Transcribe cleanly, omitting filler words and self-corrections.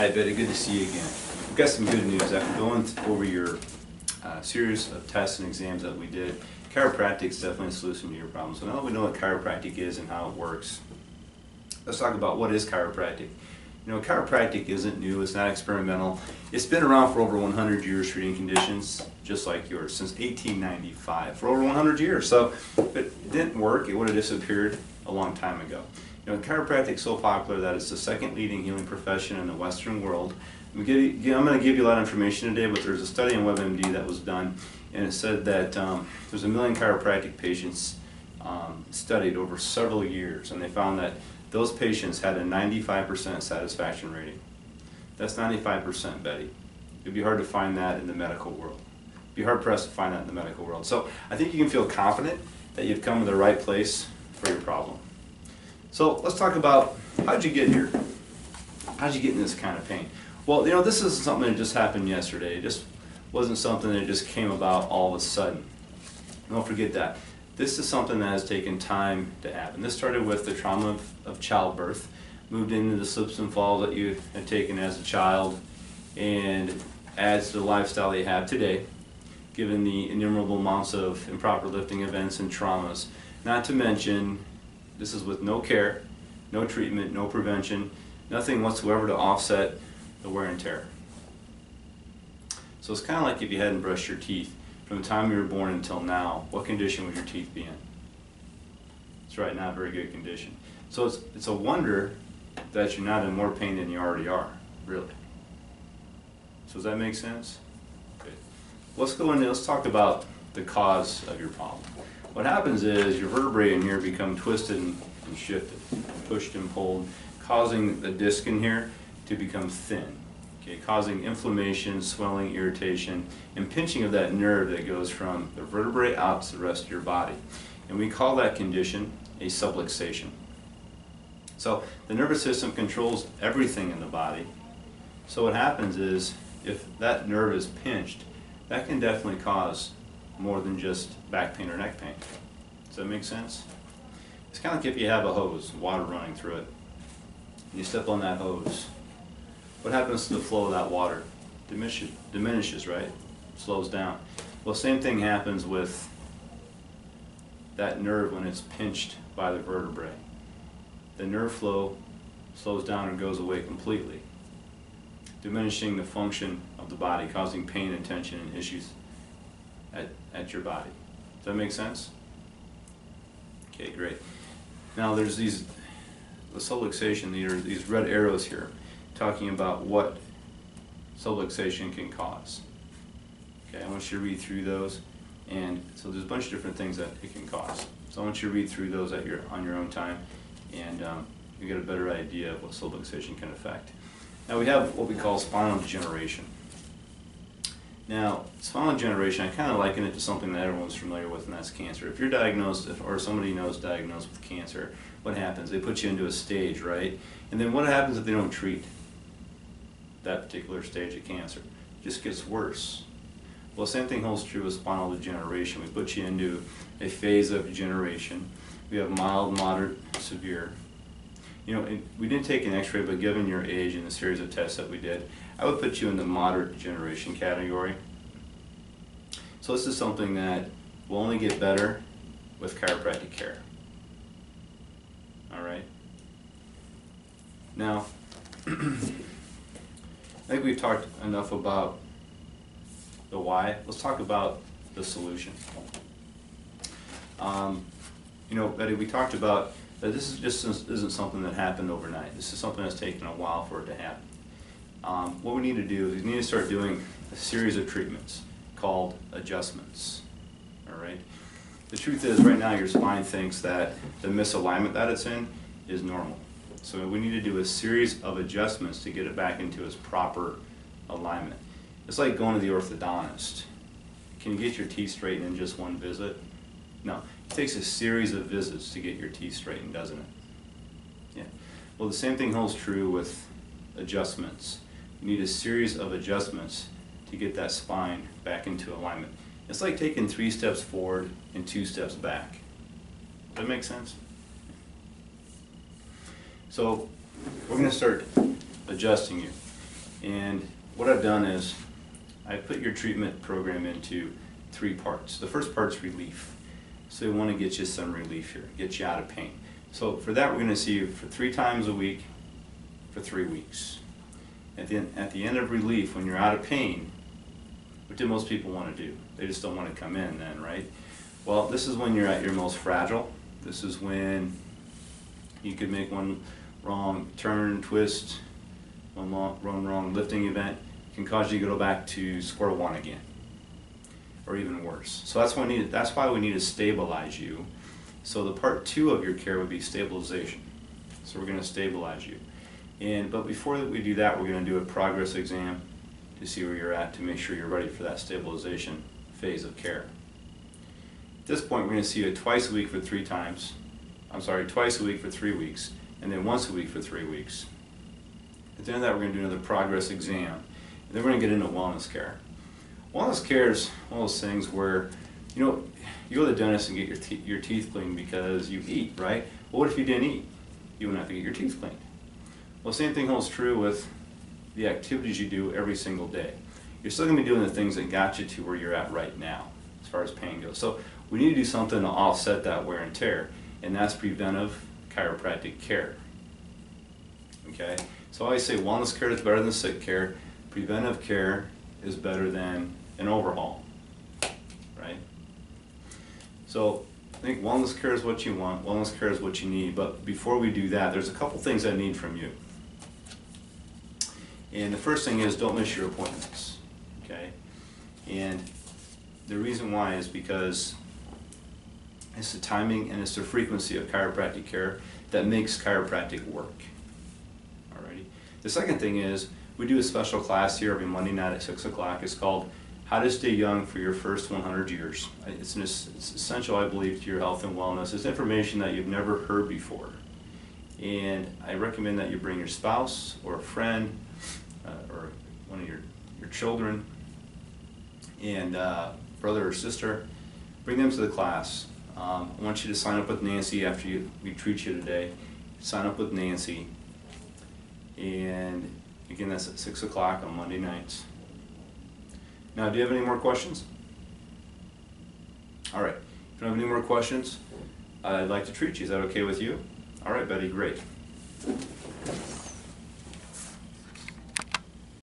Hi Betty, good to see you again. We've got some good news. After going over your series of tests and exams that we did, chiropractic is definitely a solution to your problem. So now that we know what chiropractic is and how it works, let's talk about what is chiropractic. You know, chiropractic isn't new, it's not experimental. It's been around for over 100 years treating conditions just like yours, since 1895, for over 100 years. So if it didn't work, it would have disappeared a long time ago. You know, chiropractic is so popular that it's the second leading healing profession in the Western world. I'm going to give you a lot of information today, but there's a study on WebMD that was done, and it said that there's 1 million chiropractic patients studied over several years, and they found that those patients had a 95% satisfaction rating. That's 95%, Betty. It'd be hard to find that in the medical world. It'd be hard pressed to find that in the medical world. So I think you can feel confident that you've come to the right place for your problem. So let's talk about, how'd you get here? How'd you get in this kind of pain? Well, you know, this isn't something that just happened yesterday. It just wasn't something that just came about all of a sudden. Don't forget that. This is something that has taken time to happen. This started with the trauma of childbirth, moved into the slips and falls that you had taken as a child, and adds to the lifestyle that you have today, given the innumerable amounts of improper lifting events and traumas. Not to mention, this is with no care, no treatment, no prevention, nothing whatsoever to offset the wear and tear. So it's kind of like if you hadn't brushed your teeth from the time you were born until now, what condition would your teeth be in? That's right, not very good condition. So it's a wonder that you're not in more pain than you already are, really. So does that make sense? Okay. Let's talk about the cause of your problem. What happens is your vertebrae in here become twisted and shifted, pushed and pulled, causing the disc in here to become thin, okay, causing inflammation, swelling, irritation, and pinching of that nerve that goes from the vertebrae out to the rest of your body. And we call that condition a subluxation. So the nervous system controls everything in the body. So what happens is, if that nerve is pinched, that can definitely cause more than just back pain or neck pain. Does that make sense? It's kind of like if you have a hose, water running through it, and you step on that hose. What happens to the flow of that water? Diminishes, right? Slows down. Well, same thing happens with that nerve when it's pinched by the vertebrae. The nerve flow slows down and goes away completely, diminishing the function of the body, causing pain and tension and issues at your body. Does that make sense? Okay, great. Now there's the subluxation, these red arrows here, talking about what subluxation can cause. Okay, I want you to read through those, and so there's a bunch of different things that it can cause. So I want you to read through those on your own time, and you get a better idea of what subluxation can affect. Now we have what we call spinal degeneration. Now, spinal degeneration, I kind of liken it to something that everyone's familiar with, and that's cancer. If you're diagnosed, or somebody knows diagnosed with cancer, what happens? They put you into a stage, right? And then what happens if they don't treat that particular stage of cancer? It just gets worse. Well, the same thing holds true with spinal degeneration. We put you into a phase of degeneration. We have mild, moderate, severe. You know, we didn't take an x-ray, but given your age and the series of tests that we did, I would put you in the moderate degeneration category. So this is something that will only get better with chiropractic care. All right? Now, I think we've talked enough about the why. Let's talk about the solution. You know, Betty, we talked about that this isn't something that happened overnight. This is something that's taken a while for it to happen. What we need to do is we need to start doing a series of treatments called adjustments. All right? The truth is, right now your spine thinks that the misalignment that it's in is normal. So we need to do a series of adjustments to get it back into its proper alignment. It's like going to the orthodontist. Can you get your teeth straightened in just one visit? No. It takes a series of visits to get your teeth straightened, doesn't it? Yeah. Well, the same thing holds true with adjustments. You need a series of adjustments to get that spine back into alignment. It's like taking 3 steps forward and 2 steps back. Does that make sense? So we're going to start adjusting you. And what I've done is I put your treatment program into 3 parts. The first part's relief. So we want to get you some relief here, get you out of pain. So for that, we're going to see you for 3 times a week for 3 weeks. At the end of relief, when you're out of pain, what do most people want to do? They just don't want to come in then, right? Well, this is when you're at your most fragile. This is when you could make one wrong turn, twist, one wrong lifting event, can cause you to go back to square one again, or even worse. So that's why we need to stabilize you. So the part 2 of your care would be stabilization. So we're going to stabilize you. But before we do that, we're going to do a progress exam to see where you're at, to make sure you're ready for that stabilization phase of care. At this point, we're going to see you twice a week for 3 weeks, and then once a week for 3 weeks. At the end of that, we're going to do another progress exam, and then we're going to get into wellness care. Wellness care is one of those things where, you know, you go to the dentist and get your teeth cleaned because you eat, right? Well, what if you didn't eat? You wouldn't have to get your teeth cleaned. Well, same thing holds true with the activities you do every single day. You're still going to be doing the things that got you to where you're at right now, as far as pain goes. So we need to do something to offset that wear and tear, and that's preventive chiropractic care. Okay? So I always say wellness care is better than sick care. Preventive care is better than an overhaul, right? So I think wellness care is what you want, wellness care is what you need, but before we do that, there's a couple things I need from you. And the first thing is, don't miss your appointments, okay? And the reason why is because it's the timing and it's the frequency of chiropractic care that makes chiropractic work. Alrighty. The second thing is, we do a special class here every Monday night at 6 o'clock. It's called How to Stay Young for Your First 100 Years. It's essential, I believe, to your health and wellness. It's information that you've never heard before. And I recommend that you bring your spouse or a friend or one of your children and brother or sister. Bring them to the class. I want you to sign up with Nancy after we treat you today. Sign up with Nancy. And again, that's at 6 o'clock on Monday nights. Now, do you have any more questions? All right. If you don't have any more questions, I'd like to treat you. Is that okay with you? All right, Betty, great.